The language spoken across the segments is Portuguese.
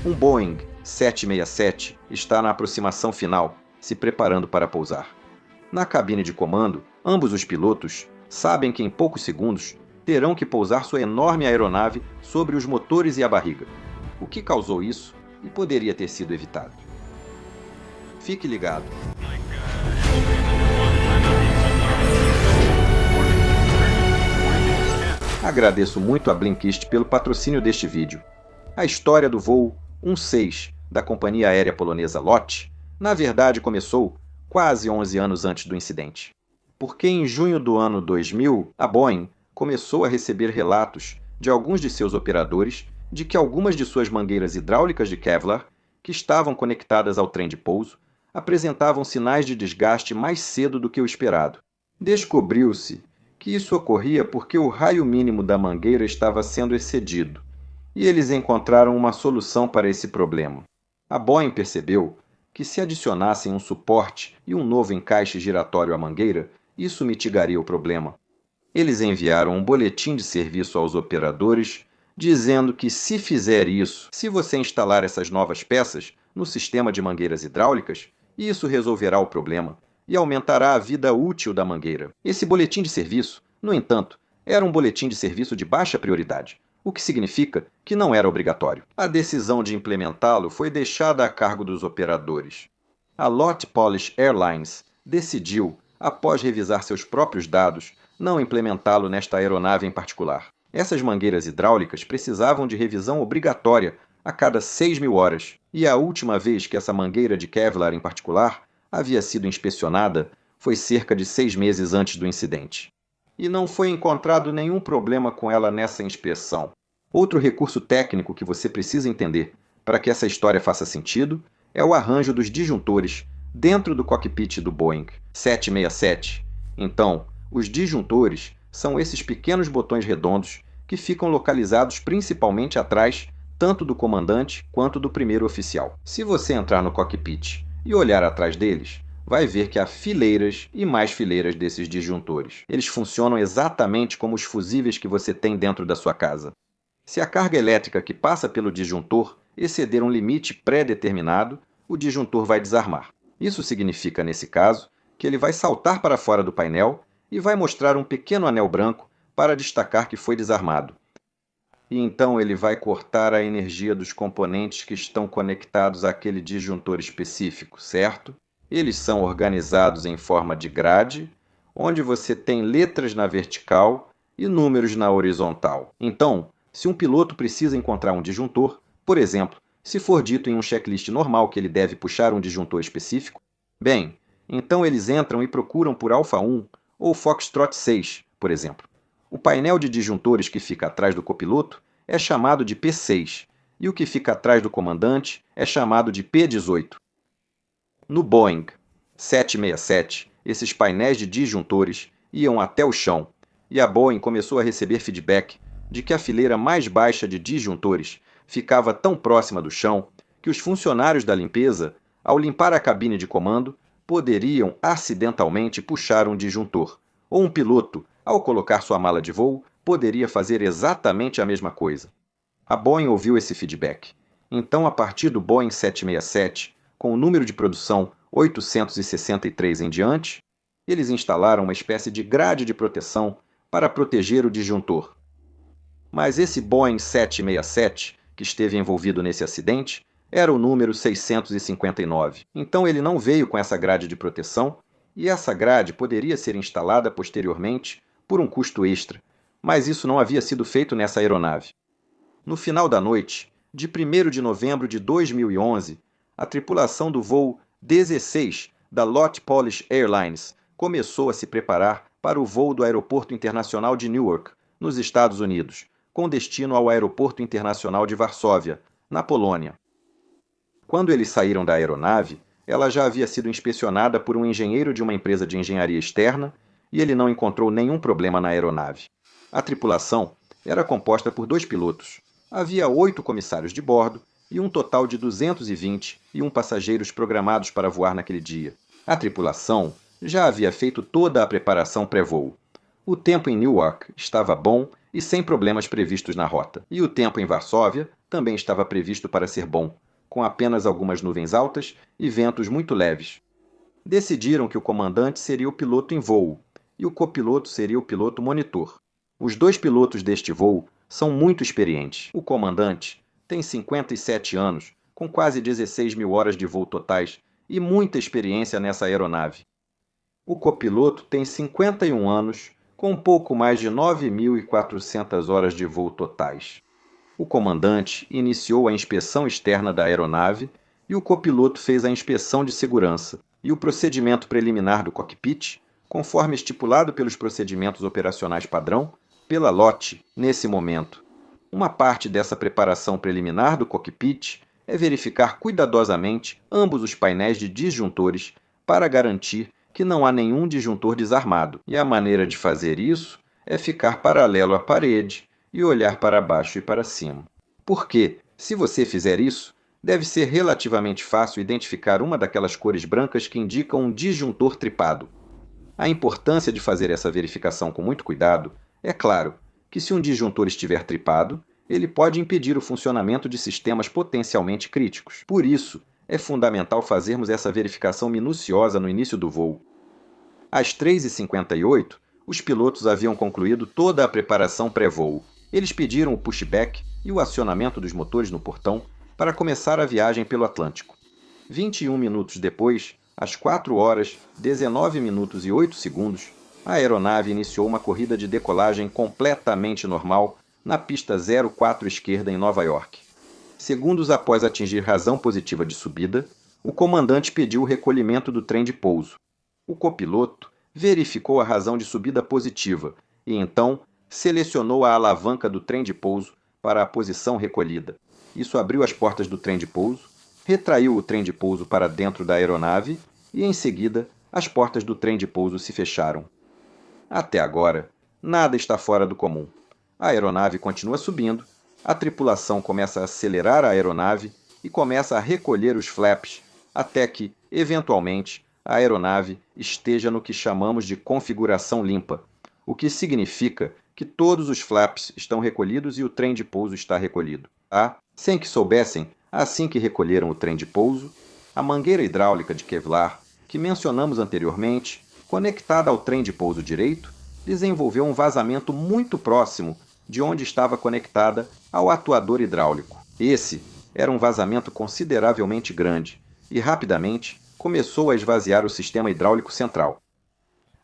Um Boeing 767 está na aproximação final, se preparando para pousar. Na cabine de comando, ambos os pilotos sabem que em poucos segundos terão que pousar sua enorme aeronave sobre os motores e a barriga. O que causou isso e poderia ter sido evitado? Fique ligado. Agradeço muito a Blinkist pelo patrocínio deste vídeo. A história do voo 16 da companhia aérea polonesa LOT, na verdade começou quase 11 anos antes do incidente. Porque em junho do ano 2000, a Boeing começou a receber relatos de alguns de seus operadores de que algumas de suas mangueiras hidráulicas de Kevlar, que estavam conectadas ao trem de pouso, apresentavam sinais de desgaste mais cedo do que o esperado. Descobriu-se que isso ocorria porque o raio mínimo da mangueira estava sendo excedido, e eles encontraram uma solução para esse problema. A Boeing percebeu que se adicionassem um suporte e um novo encaixe giratório à mangueira, isso mitigaria o problema. Eles enviaram um boletim de serviço aos operadores, dizendo que se fizer isso, se você instalar essas novas peças no sistema de mangueiras hidráulicas, isso resolverá o problema e aumentará a vida útil da mangueira. Esse boletim de serviço, no entanto, era um boletim de serviço de baixa prioridade, o que significa que não era obrigatório. A decisão de implementá-lo foi deixada a cargo dos operadores. A LOT Polish Airlines decidiu, após revisar seus próprios dados, não implementá-lo nesta aeronave em particular. Essas mangueiras hidráulicas precisavam de revisão obrigatória a cada 6.000 horas, e a última vez que essa mangueira de Kevlar em particular havia sido inspecionada foi cerca de 6 meses antes do incidente. E não foi encontrado nenhum problema com ela nessa inspeção. Outro recurso técnico que você precisa entender para que essa história faça sentido é o arranjo dos disjuntores dentro do cockpit do Boeing 767. Então, os disjuntores são esses pequenos botões redondos que ficam localizados principalmente atrás tanto do comandante quanto do primeiro oficial. Se você entrar no cockpit e olhar atrás deles, vai ver que há fileiras e mais fileiras desses disjuntores. Eles funcionam exatamente como os fusíveis que você tem dentro da sua casa. Se a carga elétrica que passa pelo disjuntor exceder um limite pré-determinado, o disjuntor vai desarmar. Isso significa, nesse caso, que ele vai saltar para fora do painel e vai mostrar um pequeno anel branco para destacar que foi desarmado. E então ele vai cortar a energia dos componentes que estão conectados àquele disjuntor específico, certo? Eles são organizados em forma de grade, onde você tem letras na vertical e números na horizontal. Então, se um piloto precisa encontrar um disjuntor, por exemplo, se for dito em um checklist normal que ele deve puxar um disjuntor específico, bem, então eles entram e procuram por Alpha 1 ou Foxtrot 6, por exemplo. O painel de disjuntores que fica atrás do copiloto é chamado de P6, e o que fica atrás do comandante é chamado de P18. No Boeing 767, esses painéis de disjuntores iam até o chão, e a Boeing começou a receber feedback de que a fileira mais baixa de disjuntores ficava tão próxima do chão que os funcionários da limpeza, ao limpar a cabine de comando, poderiam acidentalmente puxar um disjuntor, ou um piloto, ao colocar sua mala de voo, poderia fazer exatamente a mesma coisa. A Boeing ouviu esse feedback. Então, a partir do Boeing 767, com o número de produção 863 em diante, eles instalaram uma espécie de grade de proteção para proteger o disjuntor. Mas esse Boeing 767, que esteve envolvido nesse acidente, era o número 659. Então ele não veio com essa grade de proteção, e essa grade poderia ser instalada posteriormente por um custo extra, mas isso não havia sido feito nessa aeronave. No final da noite, de 1º de novembro de 2011, a tripulação do voo 16 da LOT Polish Airlines começou a se preparar para o voo do Aeroporto Internacional de Newark, nos Estados Unidos, com destino ao Aeroporto Internacional de Varsóvia, na Polônia. Quando eles saíram da aeronave, ela já havia sido inspecionada por um engenheiro de uma empresa de engenharia externa e ele não encontrou nenhum problema na aeronave. A tripulação era composta por 2 pilotos. Havia 8 comissários de bordo e um total de 221 passageiros programados para voar naquele dia. A tripulação já havia feito toda a preparação pré-voo. O tempo em Newark estava bom e sem problemas previstos na rota. E o tempo em Varsóvia também estava previsto para ser bom, com apenas algumas nuvens altas e ventos muito leves. Decidiram que o comandante seria o piloto em voo e o copiloto seria o piloto monitor. Os dois pilotos deste voo são muito experientes. O comandante tem 57 anos, com quase 16 mil horas de voo totais e muita experiência nessa aeronave. O copiloto tem 51 anos, com um pouco mais de 9.400 horas de voo totais. O comandante iniciou a inspeção externa da aeronave e o copiloto fez a inspeção de segurança e o procedimento preliminar do cockpit, conforme estipulado pelos procedimentos operacionais padrão, pela LOT nesse momento. Uma parte dessa preparação preliminar do cockpit é verificar cuidadosamente ambos os painéis de disjuntores para garantir que não há nenhum disjuntor desarmado, e a maneira de fazer isso é ficar paralelo à parede e olhar para baixo e para cima. Porque, se você fizer isso, deve ser relativamente fácil identificar uma daquelas cores brancas que indicam um disjuntor tripado. A importância de fazer essa verificação com muito cuidado é claro que se um disjuntor estiver tripado, ele pode impedir o funcionamento de sistemas potencialmente críticos. Por isso, é fundamental fazermos essa verificação minuciosa no início do voo. Às 3h58, os pilotos haviam concluído toda a preparação pré-voo. Eles pediram o pushback e o acionamento dos motores no portão para começar a viagem pelo Atlântico. 21 minutos depois, às 4h19 minutos e 8 segundos, a aeronave iniciou uma corrida de decolagem completamente normal na pista 04 esquerda em Nova York. Segundos após atingir razão positiva de subida, o comandante pediu o recolhimento do trem de pouso. O copiloto verificou a razão de subida positiva e então selecionou a alavanca do trem de pouso para a posição recolhida. Isso abriu as portas do trem de pouso, retraiu o trem de pouso para dentro da aeronave e, em seguida, as portas do trem de pouso se fecharam. Até agora, nada está fora do comum. A aeronave continua subindo, a tripulação começa a acelerar a aeronave e começa a recolher os flaps até que, eventualmente, a aeronave esteja no que chamamos de configuração limpa, o que significa que todos os flaps estão recolhidos e o trem de pouso está recolhido. Sem que soubessem, assim que recolheram o trem de pouso, a mangueira hidráulica de Kevlar, que mencionamos anteriormente, conectada ao trem de pouso direito, desenvolveu um vazamento muito próximo de onde estava conectada ao atuador hidráulico. Esse era um vazamento consideravelmente grande e, rapidamente, começou a esvaziar o sistema hidráulico central.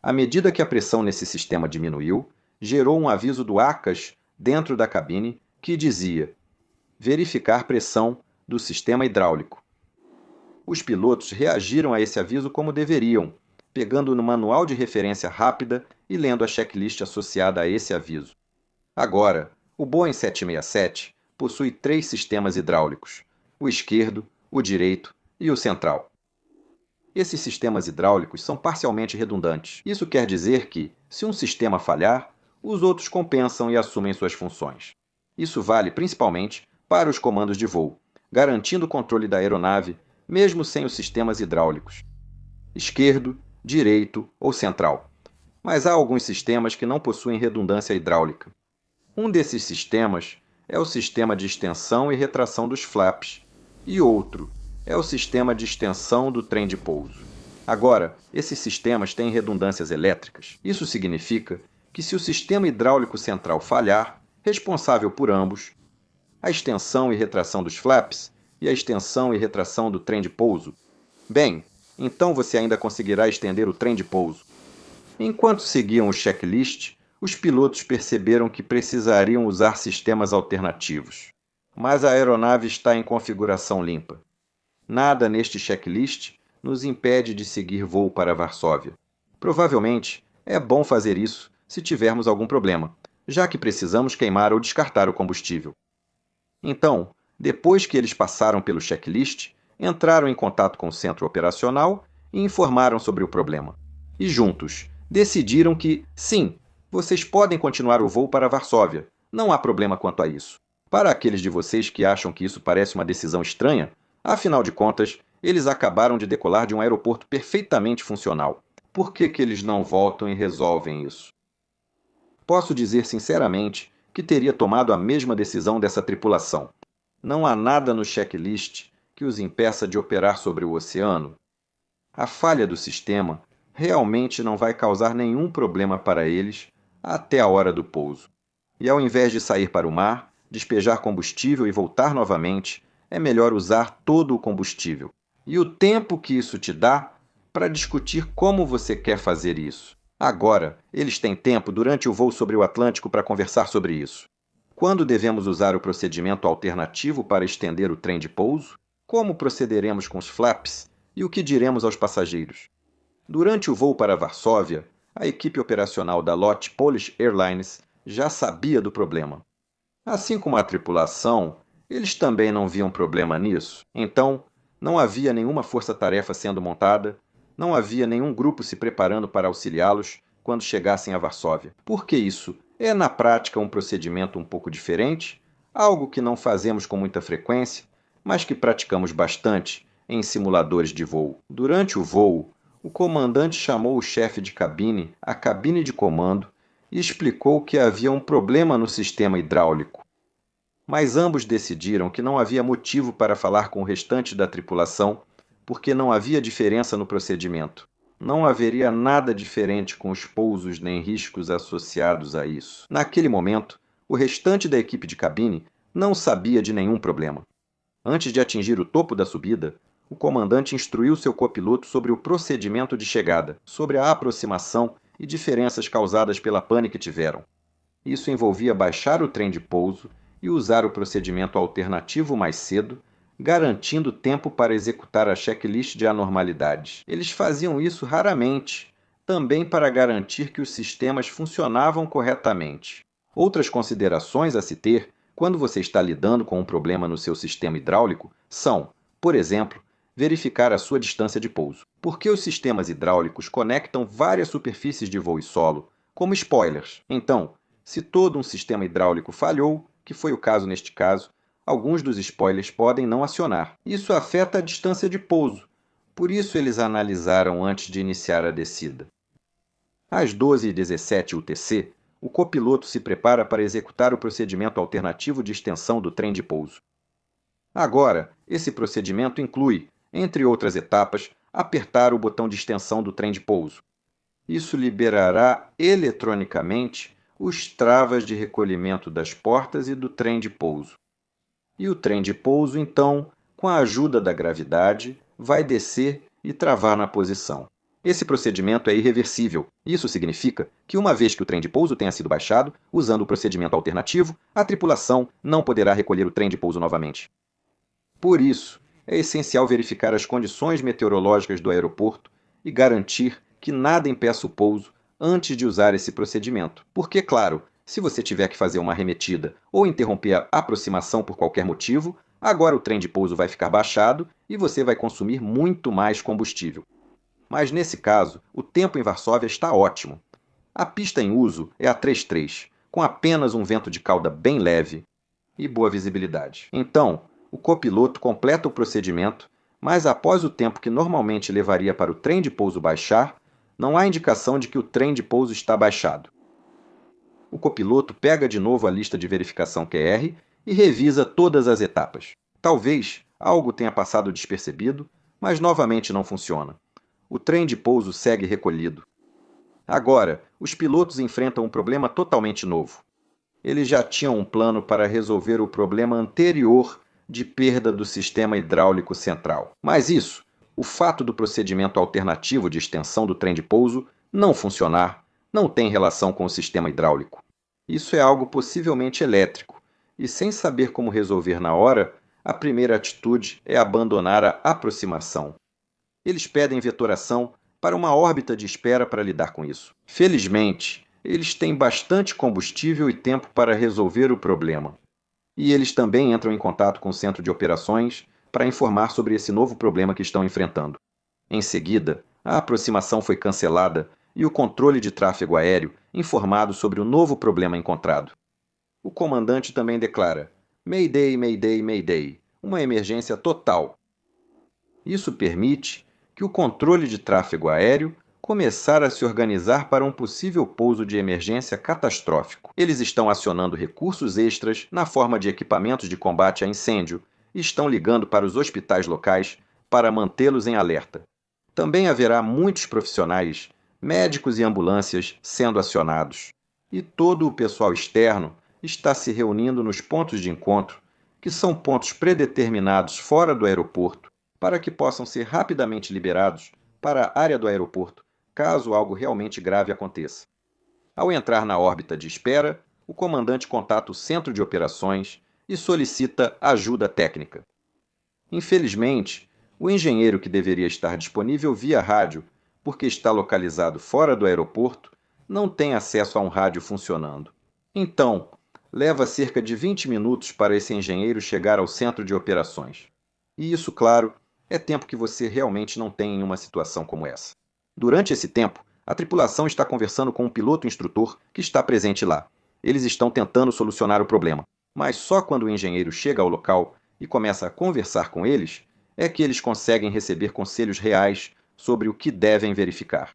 À medida que a pressão nesse sistema diminuiu, gerou um aviso do ACAS dentro da cabine que dizia: verificar pressão do sistema hidráulico. Os pilotos reagiram a esse aviso como deveriam, pegando no manual de referência rápida e lendo a checklist associada a esse aviso. Agora, o Boeing 767 possui 3 sistemas hidráulicos: o esquerdo, o direito e o central. Esses sistemas hidráulicos são parcialmente redundantes. Isso quer dizer que, se um sistema falhar, os outros compensam e assumem suas funções. Isso vale principalmente para os comandos de voo, garantindo o controle da aeronave, mesmo sem os sistemas hidráulicos. Esquerdo, direito ou central. Mas há alguns sistemas que não possuem redundância hidráulica. Um desses sistemas é o sistema de extensão e retração dos flaps, e outro é o sistema de extensão do trem de pouso. Agora, esses sistemas têm redundâncias elétricas. Isso significa que se o sistema hidráulico central falhar, responsável por ambos, a extensão e retração dos flaps e a extensão e retração do trem de pouso, bem, então você ainda conseguirá estender o trem de pouso. Enquanto seguiam o checklist, os pilotos perceberam que precisariam usar sistemas alternativos. Mas a aeronave está em configuração limpa. Nada neste checklist nos impede de seguir voo para Varsóvia. Provavelmente, é bom fazer isso se tivermos algum problema, já que precisamos queimar ou descartar o combustível. Então, depois que eles passaram pelo checklist, entraram em contato com o centro operacional e informaram sobre o problema. E juntos, decidiram que, sim, vocês podem continuar o voo para Varsóvia. Não há problema quanto a isso. Para aqueles de vocês que acham que isso parece uma decisão estranha, afinal de contas, eles acabaram de decolar de um aeroporto perfeitamente funcional. Por que eles não voltam e resolvem isso? Posso dizer sinceramente que teria tomado a mesma decisão dessa tripulação. Não há nada no checklist que os impeça de operar sobre o oceano. A falha do sistema realmente não vai causar nenhum problema para eles até a hora do pouso. E ao invés de sair para o mar, despejar combustível e voltar novamente, é melhor usar todo o combustível. E o tempo que isso te dá para discutir como você quer fazer isso. Agora, eles têm tempo durante o voo sobre o Atlântico para conversar sobre isso. Quando devemos usar o procedimento alternativo para estender o trem de pouso? Como procederemos com os flaps? E o que diremos aos passageiros? Durante o voo para Varsóvia, a equipe operacional da LOT Polish Airlines já sabia do problema. Assim como a tripulação, eles também não viam problema nisso. Então, não havia nenhuma força-tarefa sendo montada, não havia nenhum grupo se preparando para auxiliá-los quando chegassem a Varsóvia. Por que isso? É na prática um procedimento um pouco diferente, algo que não fazemos com muita frequência, mas que praticamos bastante em simuladores de voo. Durante o voo, o comandante chamou o chefe de cabine à cabine de comando e explicou que havia um problema no sistema hidráulico. Mas ambos decidiram que não havia motivo para falar com o restante da tripulação, porque não havia diferença no procedimento. Não haveria nada diferente com os pousos nem riscos associados a isso. Naquele momento, o restante da equipe de cabine não sabia de nenhum problema. Antes de atingir o topo da subida, o comandante instruiu seu copiloto sobre o procedimento de chegada, sobre a aproximação e diferenças causadas pela pane que tiveram. Isso envolvia baixar o trem de pouso e usar o procedimento alternativo mais cedo, garantindo tempo para executar a checklist de anormalidades. Eles faziam isso raramente, também para garantir que os sistemas funcionavam corretamente. Outras considerações a se ter quando você está lidando com um problema no seu sistema hidráulico são, por exemplo, verificar a sua distância de pouso. Porque os sistemas hidráulicos conectam várias superfícies de voo e solo, como spoilers. Então, se todo um sistema hidráulico falhou, que foi o caso neste caso, alguns dos spoilers podem não acionar. Isso afeta a distância de pouso. Por isso eles analisaram antes de iniciar a descida. Às 12h17 UTC, o copiloto se prepara para executar o procedimento alternativo de extensão do trem de pouso. Agora, esse procedimento inclui, entre outras etapas, apertar o botão de extensão do trem de pouso. Isso liberará eletronicamente os travas de recolhimento das portas e do trem de pouso. E o trem de pouso, então, com a ajuda da gravidade, vai descer e travar na posição. Esse procedimento é irreversível. Isso significa que, uma vez que o trem de pouso tenha sido baixado, usando o procedimento alternativo, a tripulação não poderá recolher o trem de pouso novamente. Por isso, é essencial verificar as condições meteorológicas do aeroporto e garantir que nada impeça o pouso antes de usar esse procedimento. Porque, claro, se você tiver que fazer uma arremetida ou interromper a aproximação por qualquer motivo, agora o trem de pouso vai ficar baixado e você vai consumir muito mais combustível. Mas nesse caso, o tempo em Varsóvia está ótimo. A pista em uso é a 33, com apenas um vento de cauda bem leve e boa visibilidade. Então, o copiloto completa o procedimento, mas após o tempo que normalmente levaria para o trem de pouso baixar, não há indicação de que o trem de pouso está baixado. O copiloto pega de novo a lista de verificação QR e revisa todas as etapas. Talvez algo tenha passado despercebido, mas novamente não funciona. O trem de pouso segue recolhido. Agora, os pilotos enfrentam um problema totalmente novo. Eles já tinham um plano para resolver o problema anterior de perda do sistema hidráulico central. Mas isso, o fato do procedimento alternativo de extensão do trem de pouso não funcionar, não tem relação com o sistema hidráulico. Isso é algo possivelmente elétrico, e sem saber como resolver na hora, a primeira atitude é abandonar a aproximação. Eles pedem vetoração para uma órbita de espera para lidar com isso. Felizmente, eles têm bastante combustível e tempo para resolver o problema. E eles também entram em contato com o centro de operações para informar sobre esse novo problema que estão enfrentando. Em seguida, a aproximação foi cancelada e o controle de tráfego aéreo informado sobre o novo problema encontrado. O comandante também declara: Mayday, Mayday, Mayday, uma emergência total. Isso permite que o controle de tráfego aéreo começar a se organizar para um possível pouso de emergência catastrófico. Eles estão acionando recursos extras na forma de equipamentos de combate a incêndio e estão ligando para os hospitais locais para mantê-los em alerta. Também haverá muitos profissionais, médicos e ambulâncias sendo acionados. E todo o pessoal externo está se reunindo nos pontos de encontro, que são pontos predeterminados fora do aeroporto, para que possam ser rapidamente liberados para a área do aeroporto, caso algo realmente grave aconteça. Ao entrar na órbita de espera, o comandante contata o centro de operações e solicita ajuda técnica. Infelizmente, o engenheiro que deveria estar disponível via rádio, porque está localizado fora do aeroporto, não tem acesso a um rádio funcionando. Então, leva cerca de 20 minutos para esse engenheiro chegar ao centro de operações. E isso, claro, é tempo que você realmente não tem em uma situação como essa. Durante esse tempo, a tripulação está conversando com um piloto instrutor que está presente lá. Eles estão tentando solucionar o problema, mas só quando o engenheiro chega ao local e começa a conversar com eles, é que eles conseguem receber conselhos reais sobre o que devem verificar.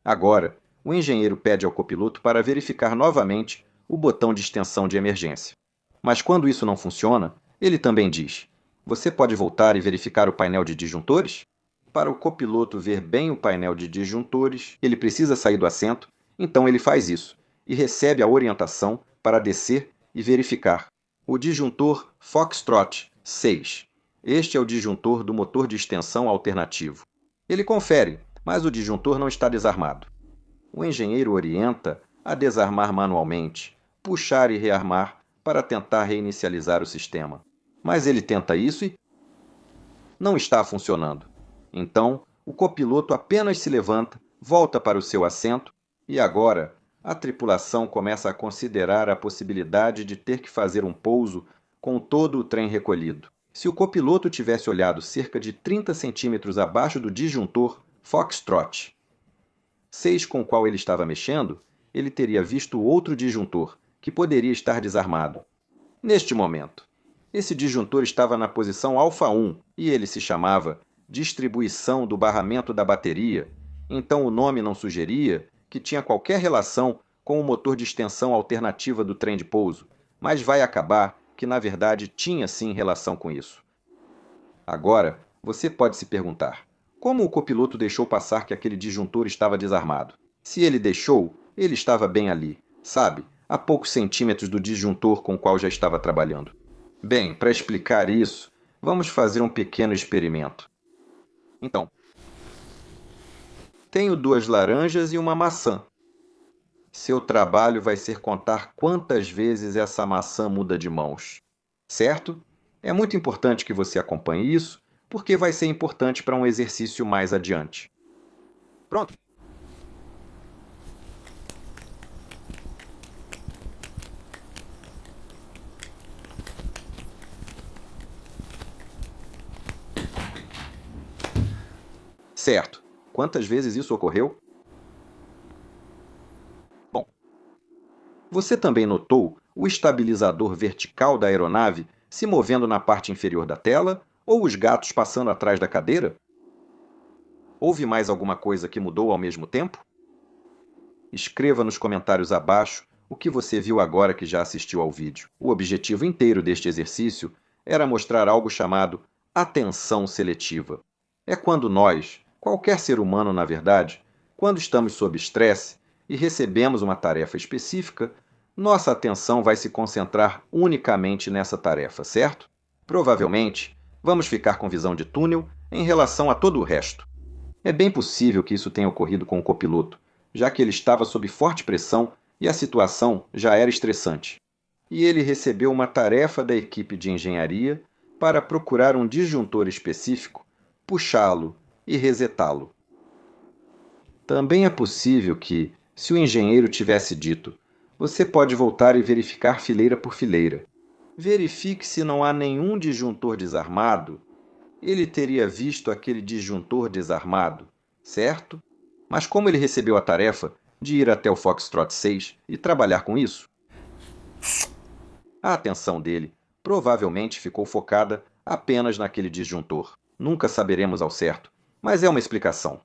Agora, o engenheiro pede ao copiloto para verificar novamente o botão de extensão de emergência. Mas quando isso não funciona, ele também diz: "Você pode voltar e verificar o painel de disjuntores?" Para o copiloto ver bem o painel de disjuntores, ele precisa sair do assento, então ele faz isso e recebe a orientação para descer e verificar. O disjuntor Foxtrot 6. Este é o disjuntor do motor de extensão alternativo. Ele confere, mas o disjuntor não está desarmado. O engenheiro orienta a desarmar manualmente, puxar e rearmar para tentar reinicializar o sistema. Mas ele tenta isso e não está funcionando. Então, o copiloto apenas se levanta, volta para o seu assento e agora a tripulação começa a considerar a possibilidade de ter que fazer um pouso com todo o trem recolhido. Se o copiloto tivesse olhado cerca de 30 centímetros abaixo do disjuntor Foxtrot 6 com o qual ele estava mexendo, ele teria visto outro disjuntor, que poderia estar desarmado. Neste momento, esse disjuntor estava na posição alfa 1 e ele se chamava distribuição do barramento da bateria, então o nome não sugeria que tinha qualquer relação com o motor de extensão alternativa do trem de pouso, mas vai acabar que na verdade tinha sim relação com isso. Agora, você pode se perguntar: como o copiloto deixou passar que aquele disjuntor estava desarmado? Se ele deixou, ele estava bem ali, sabe, a poucos centímetros do disjuntor com o qual já estava trabalhando. Bem, para explicar isso, vamos fazer um pequeno experimento. Então, tenho 2 laranjas e uma maçã. Seu trabalho vai ser contar quantas vezes essa maçã muda de mãos, certo? É muito importante que você acompanhe isso, porque vai ser importante para um exercício mais adiante. Pronto? Certo. Quantas vezes isso ocorreu? Bom, você também notou o estabilizador vertical da aeronave se movendo na parte inferior da tela ou os gatos passando atrás da cadeira? Houve mais alguma coisa que mudou ao mesmo tempo? Escreva nos comentários abaixo o que você viu agora que já assistiu ao vídeo. O objetivo inteiro deste exercício era mostrar algo chamado atenção seletiva. É quando nós, qualquer ser humano na verdade, quando estamos sob estresse e recebemos uma tarefa específica, nossa atenção vai se concentrar unicamente nessa tarefa, certo? Provavelmente, vamos ficar com visão de túnel em relação a todo o resto. É bem possível que isso tenha ocorrido com o copiloto, já que ele estava sob forte pressão e a situação já era estressante. E ele recebeu uma tarefa da equipe de engenharia para procurar um disjuntor específico, puxá-lo e resetá-lo. Também é possível que, se o engenheiro tivesse dito: "Você pode voltar e verificar fileira por fileira. Verifique se não há nenhum disjuntor desarmado", ele teria visto aquele disjuntor desarmado, certo? Mas como ele recebeu a tarefa de ir até o Foxtrot 6 e trabalhar com isso, a atenção dele provavelmente ficou focada apenas naquele disjuntor. Nunca saberemos ao certo, mas é uma explicação.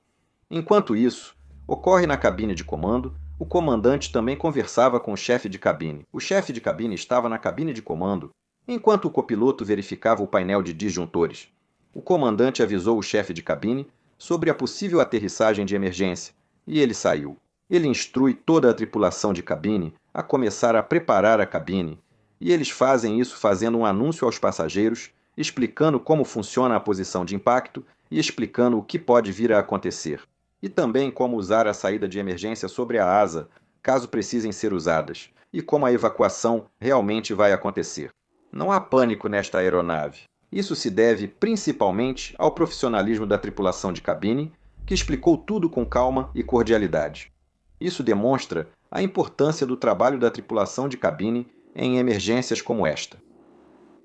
Enquanto isso, Ocorre na cabine de comando. O comandante também conversava com o chefe de cabine. O chefe de cabine estava na cabine de comando, enquanto o copiloto verificava o painel de disjuntores. O comandante avisou o chefe de cabine sobre a possível aterrissagem de emergência, e ele saiu. Ele instrui toda a tripulação de cabine a começar a preparar a cabine, e eles fazem isso fazendo um anúncio aos passageiros, explicando como funciona a posição de impacto e explicando o que pode vir a acontecer, e também como usar a saída de emergência sobre a asa, caso precisem ser usadas, e como a evacuação realmente vai acontecer. Não há pânico nesta aeronave. Isso se deve principalmente ao profissionalismo da tripulação de cabine, que explicou tudo com calma e cordialidade. Isso demonstra a importância do trabalho da tripulação de cabine em emergências como esta.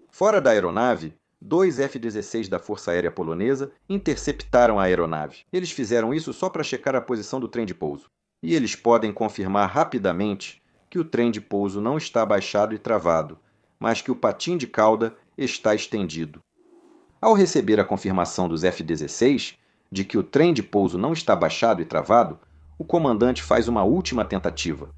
Fora da aeronave, 2 F-16 da Força Aérea Polonesa interceptaram a aeronave. Eles fizeram isso só para checar a posição do trem de pouso. E eles podem confirmar rapidamente que o trem de pouso não está abaixado e travado, mas que o patim de cauda está estendido. Ao receber a confirmação dos F-16 de que o trem de pouso não está abaixado e travado, o comandante faz uma última tentativa.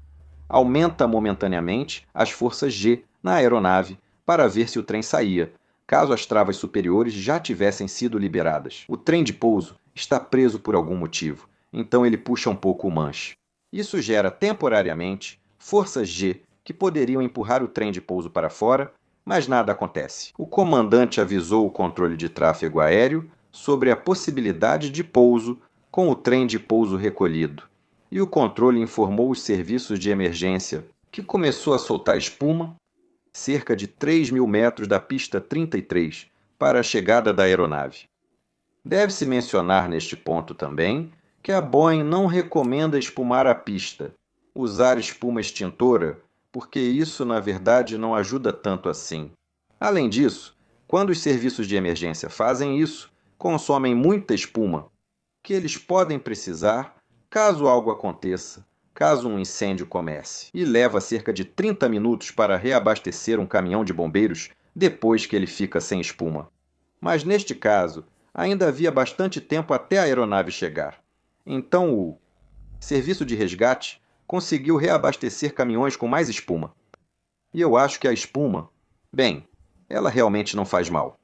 Aumenta momentaneamente as forças G na aeronave para ver se o trem saía, caso as travas superiores já tivessem sido liberadas. O trem de pouso está preso por algum motivo, então ele puxa um pouco o manche. Isso gera temporariamente forças G que poderiam empurrar o trem de pouso para fora, mas nada acontece. O comandante avisou o controle de tráfego aéreo sobre a possibilidade de pouso com o trem de pouso recolhido, e o controle informou os serviços de emergência, que começou a soltar espuma cerca de 3.000 metros da pista 33 para a chegada da aeronave. Deve-se mencionar neste ponto também que a Boeing não recomenda espumar a pista, usar espuma extintora, porque isso na verdade não ajuda tanto assim. Além disso, quando os serviços de emergência fazem isso, consomem muita espuma, que eles podem precisar caso algo aconteça, caso um incêndio comece, e leva cerca de 30 minutos para reabastecer um caminhão de bombeiros depois que ele fica sem espuma. Mas neste caso, ainda havia bastante tempo até a aeronave chegar. Então o serviço de resgate conseguiu reabastecer caminhões com mais espuma. E eu acho que a espuma, bem, ela realmente não faz mal.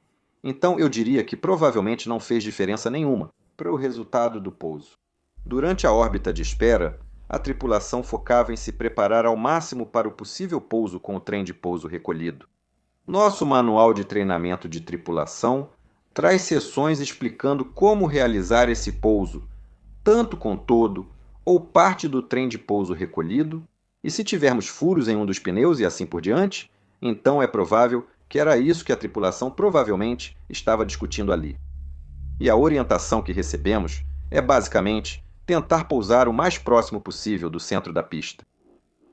Então eu diria que provavelmente não fez diferença nenhuma para o resultado do pouso. Durante a órbita de espera, a tripulação focava em se preparar ao máximo para o possível pouso com o trem de pouso recolhido. Nosso manual de treinamento de tripulação traz seções explicando como realizar esse pouso, tanto com todo ou parte do trem de pouso recolhido, e se tivermos furos em um dos pneus e assim por diante, então é provável que era isso que a tripulação provavelmente estava discutindo ali. E a orientação que recebemos é basicamente tentar pousar o mais próximo possível do centro da pista.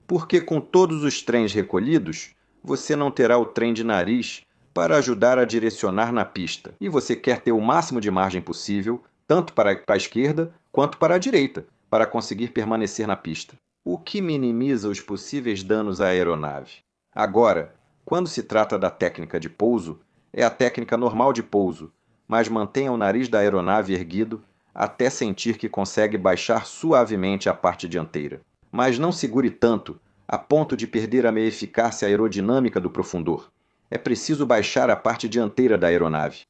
Porque com todos os trens recolhidos, você não terá o trem de nariz para ajudar a direcionar na pista, e você quer ter o máximo de margem possível, tanto para a esquerda quanto para a direita, para conseguir permanecer na pista, o que minimiza os possíveis danos à aeronave. Agora, quando se trata da técnica de pouso, é a técnica normal de pouso, mas mantenha o nariz da aeronave erguido até sentir que consegue baixar suavemente a parte dianteira. Mas não segure tanto, a ponto de perder a meia eficácia aerodinâmica do profundor. É preciso baixar a parte dianteira da aeronave.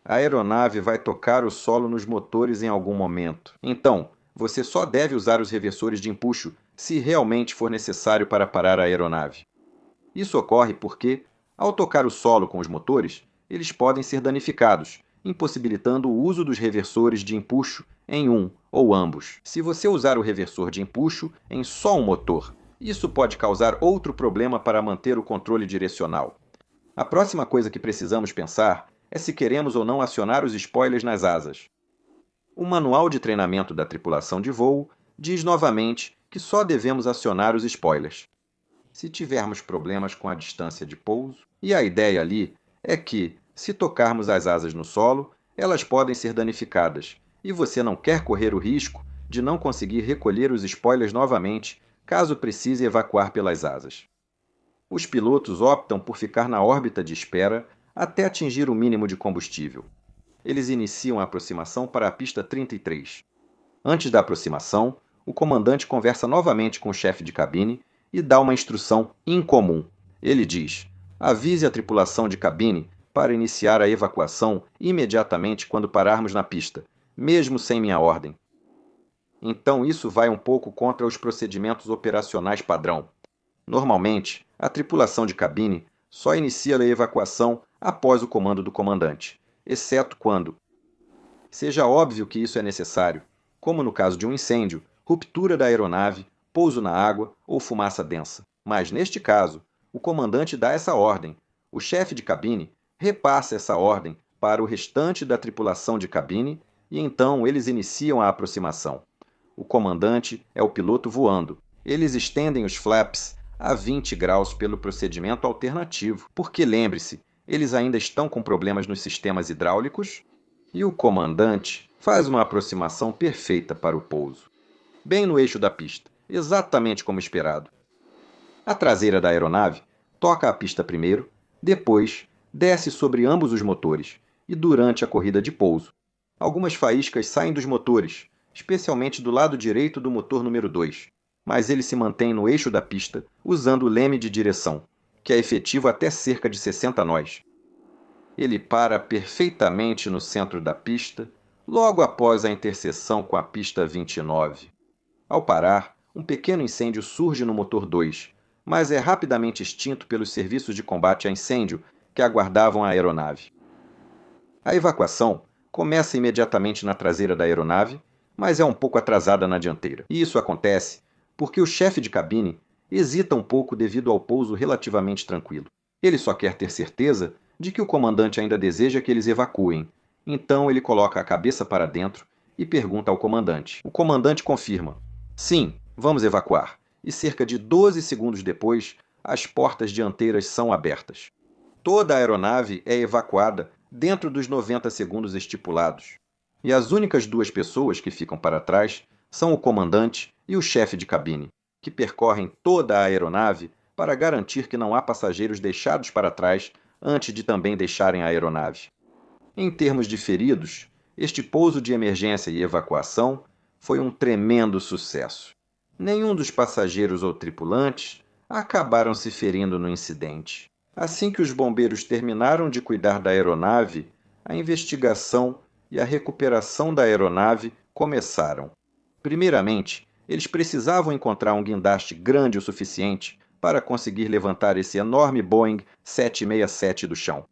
A aeronave vai tocar o solo nos motores em algum momento. Então, você só deve usar os reversores de empuxo se realmente for necessário para parar a aeronave. Isso ocorre porque, ao tocar o solo com os motores, eles podem ser danificados, impossibilitando o uso dos reversores de empuxo em um ou ambos. Se você usar o reversor de empuxo em só um motor, isso pode causar outro problema para manter o controle direcional. A próxima coisa que precisamos pensar é se queremos ou não acionar os spoilers nas asas. O manual de treinamento da tripulação de voo diz novamente que só devemos acionar os spoilers se tivermos problemas com a distância de pouso, e a ideia ali é que, se tocarmos as asas no solo, elas podem ser danificadas, e você não quer correr o risco de não conseguir recolher os spoilers novamente caso precise evacuar pelas asas. Os pilotos optam por ficar na órbita de espera até atingir o mínimo de combustível. Eles iniciam a aproximação para a pista 33. Antes da aproximação, o comandante conversa novamente com o chefe de cabine e dá uma instrução incomum. Ele diz: avise a tripulação de cabine para iniciar a evacuação imediatamente quando pararmos na pista, mesmo sem minha ordem. Então isso vai um pouco contra os procedimentos operacionais padrão. Normalmente, a tripulação de cabine só inicia a evacuação após o comando do comandante, exceto quando seja óbvio que isso é necessário, como no caso de um incêndio, ruptura da aeronave, pouso na água ou fumaça densa. Mas neste caso, o comandante dá essa ordem. O chefe de cabine repassa essa ordem para o restante da tripulação de cabine e então eles iniciam a aproximação. O comandante é o piloto voando. Eles estendem os flaps a 20 graus pelo procedimento alternativo, porque lembre-se, eles ainda estão com problemas nos sistemas hidráulicos e o comandante faz uma aproximação perfeita para o pouso, bem no eixo da pista, exatamente como esperado. A traseira da aeronave toca a pista primeiro, depois desce sobre ambos os motores e durante a corrida de pouso. Algumas faíscas saem dos motores, especialmente do lado direito do motor número 2, mas ele se mantém no eixo da pista usando o leme de direção, que é efetivo até cerca de 60 nós. Ele para perfeitamente no centro da pista, logo após a interseção com a pista 29. Ao parar, um pequeno incêndio surge no motor 2, mas é rapidamente extinto pelos serviços de combate a incêndio que aguardavam a aeronave. A evacuação começa imediatamente na traseira da aeronave, mas é um pouco atrasada na dianteira. E isso acontece porque o chefe de cabine hesita um pouco devido ao pouso relativamente tranquilo. Ele só quer ter certeza de que o comandante ainda deseja que eles evacuem. Então ele coloca a cabeça para dentro e pergunta ao comandante. O comandante confirma: sim, vamos evacuar. E cerca de 12 segundos depois, as portas dianteiras são abertas. Toda a aeronave é evacuada dentro dos 90 segundos estipulados. E as únicas duas pessoas que ficam para trás são o comandante e o chefe de cabine, que percorrem toda a aeronave para garantir que não há passageiros deixados para trás antes de também deixarem a aeronave. Em termos de feridos, este pouso de emergência e evacuação foi um tremendo sucesso. Nenhum dos passageiros ou tripulantes acabaram se ferindo no incidente. Assim que os bombeiros terminaram de cuidar da aeronave, a investigação e a recuperação da aeronave começaram. Primeiramente, eles precisavam encontrar um guindaste grande o suficiente para conseguir levantar esse enorme Boeing 767 do chão.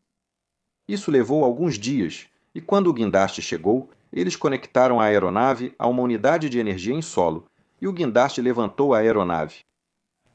Isso levou alguns dias, e quando o guindaste chegou, eles conectaram a aeronave a uma unidade de energia em solo, e o guindaste levantou a aeronave.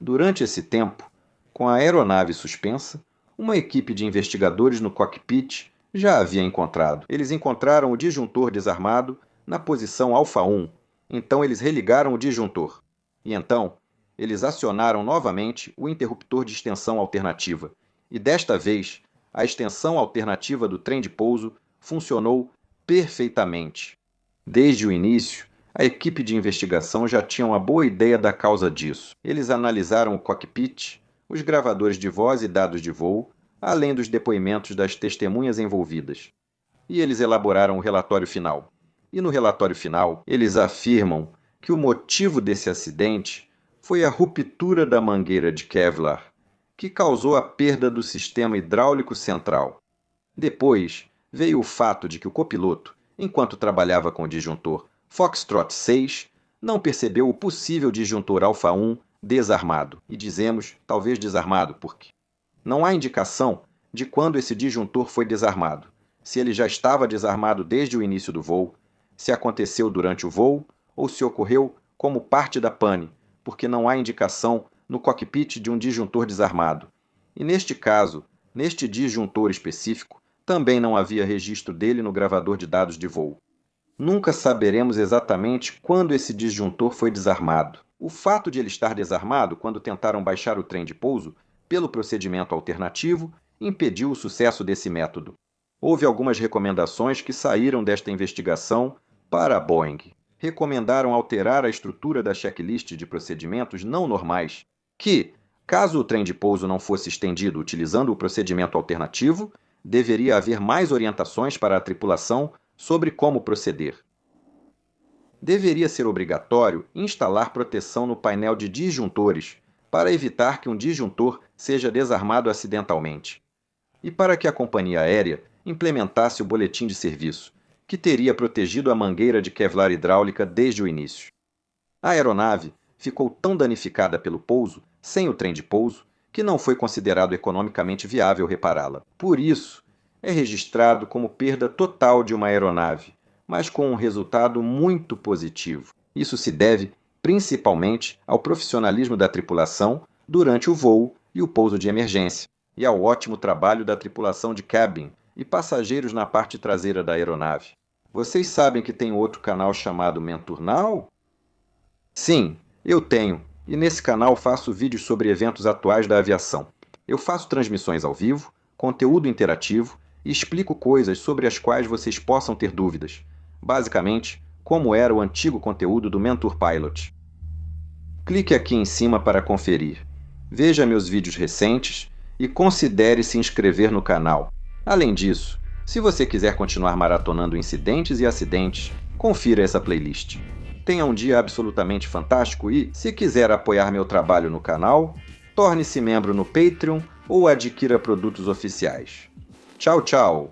Durante esse tempo, com a aeronave suspensa, uma equipe de investigadores no cockpit já havia encontrado. Eles encontraram o disjuntor desarmado na posição Alfa 1, então eles religaram o disjuntor. E então, eles acionaram novamente o interruptor de extensão alternativa, e desta vez, a extensão alternativa do trem de pouso funcionou perfeitamente. Desde o início, a equipe de investigação já tinha uma boa ideia da causa disso. Eles analisaram o cockpit, os gravadores de voz e dados de voo, além dos depoimentos das testemunhas envolvidas. E eles elaboraram o relatório final. E no relatório final, eles afirmam que o motivo desse acidente foi a ruptura da mangueira de Kevlar, que causou a perda do sistema hidráulico central. Depois, veio o fato de que o copiloto, enquanto trabalhava com o disjuntor Foxtrot 6, não percebeu o possível disjuntor Alfa 1 desarmado. E dizemos, talvez desarmado, porque não há indicação de quando esse disjuntor foi desarmado, se ele já estava desarmado desde o início do voo, se aconteceu durante o voo ou se ocorreu como parte da pane, porque não há indicação no cockpit de um disjuntor desarmado. E neste caso, neste disjuntor específico, também não havia registro dele no gravador de dados de voo. Nunca saberemos exatamente quando esse disjuntor foi desarmado. O fato de ele estar desarmado quando tentaram baixar o trem de pouso, pelo procedimento alternativo, impediu o sucesso desse método. Houve algumas recomendações que saíram desta investigação para a Boeing. Recomendaram alterar a estrutura da checklist de procedimentos não normais, que, caso o trem de pouso não fosse estendido utilizando o procedimento alternativo, deveria haver mais orientações para a tripulação sobre como proceder. deveria ser obrigatório instalar proteção no painel de disjuntores para evitar que um disjuntor seja desarmado acidentalmente. E para que a companhia aérea implementasse o boletim de serviço, que teria protegido a mangueira de Kevlar hidráulica desde o início. A aeronave ficou tão danificada pelo pouso, sem o trem de pouso, que não foi considerado economicamente viável repará-la. Por isso, é registrado como perda total de uma aeronave, mas com um resultado muito positivo. Isso se deve principalmente ao profissionalismo da tripulação durante o voo e o pouso de emergência, e ao ótimo trabalho da tripulação de cabin e passageiros na parte traseira da aeronave. Vocês sabem que tem outro canal chamado Menturnal? Sim, eu tenho, e nesse canal faço vídeos sobre eventos atuais da aviação. Eu faço transmissões ao vivo, conteúdo interativo e explico coisas sobre as quais vocês possam ter dúvidas. Basicamente, como era o antigo conteúdo do Mentor Pilot. Clique aqui em cima para conferir. Veja meus vídeos recentes e considere se inscrever no canal. Além disso, se você quiser continuar maratonando incidentes e acidentes, confira essa playlist. Tenha um dia absolutamente fantástico e, se quiser apoiar meu trabalho no canal, torne-se membro no Patreon ou adquira produtos oficiais. Tchau, tchau!